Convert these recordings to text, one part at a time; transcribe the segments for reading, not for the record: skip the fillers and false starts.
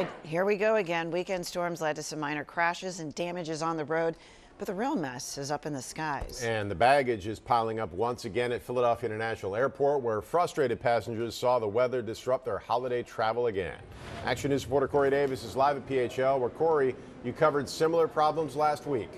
right, here we go again. Weekend storms led to some minor crashes and damages on the road, but the real mess is up in the skies. And the baggage is piling up once again at Philadelphia International Airport, where frustrated passengers saw the weather disrupt their holiday travel again. Action News reporter Corey Davis is live at PHL, where Corey, you covered similar problems last week.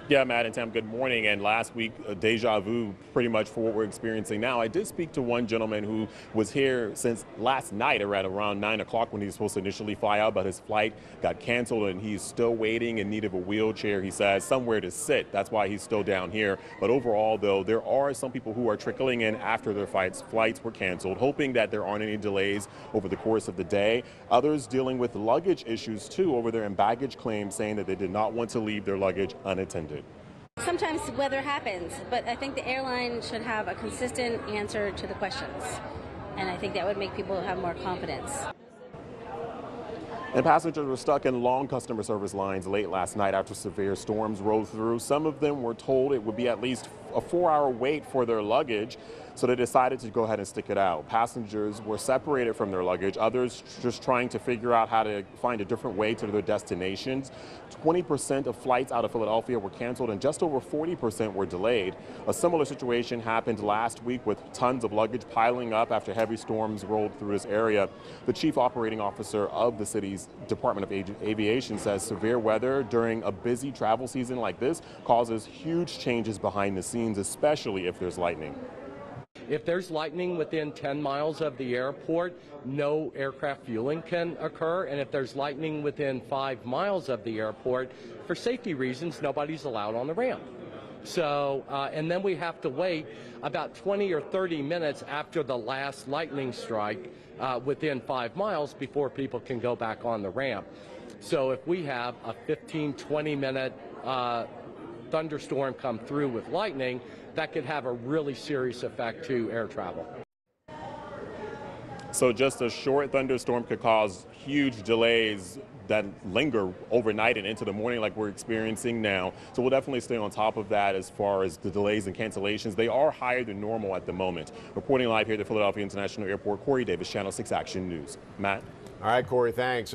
Yeah, Matt and Sam, good morning. And last week, deja vu pretty much for what we're experiencing now. I did speak to one gentleman who was here since last night around 9 o'clock when he was supposed to initially fly out, but his flight got canceled and he's still waiting in need of a wheelchair, he says, somewhere to sit. That's why he's still down here. But overall, though, there are some people who are trickling in after their flights were canceled, hoping that there aren't any delays over the course of the day. Others dealing with luggage issues, too, over their baggage claims, saying that they did not want to leave their luggage unattended. Sometimes weather happens, but I think the airline should have a consistent answer to the questions. And I think that would make people have more confidence. And passengers were stuck in long customer service lines late last night after severe storms rolled through. Some of them were told it would be at least a 4-hour wait for their luggage, so they decided to go ahead and stick it out. Passengers were separated from their luggage, others just trying to figure out how to find a different way to their destinations. 20% of flights out of Philadelphia were canceled and just over 40% were delayed. A similar situation happened last week with tons of luggage piling up after heavy storms rolled through this area. The chief operating officer of the city's Department of Aviation says severe weather during a busy travel season like this causes huge changes behind the scenes, especially if there's lightning. If there's lightning within 10 miles of the airport, no aircraft fueling can occur. And if there's lightning within 5 miles of the airport, for safety reasons, nobody's allowed on the ramp. So, and then we have to wait about 20 or 30 minutes after the last lightning strike within 5 miles before people can go back on the ramp. So if we have a 15-20 minute thunderstorm come through with lightning, that could have a really serious effect to air travel. So just a short thunderstorm could cause huge delays that linger overnight and into the morning like we're experiencing now. So we'll definitely stay on top of that as far as the delays and cancellations. They are higher than normal at the moment. Reporting live here at the Philadelphia International Airport, Corey Davis, Channel 6 Action News. Matt? All right, Corey, thanks.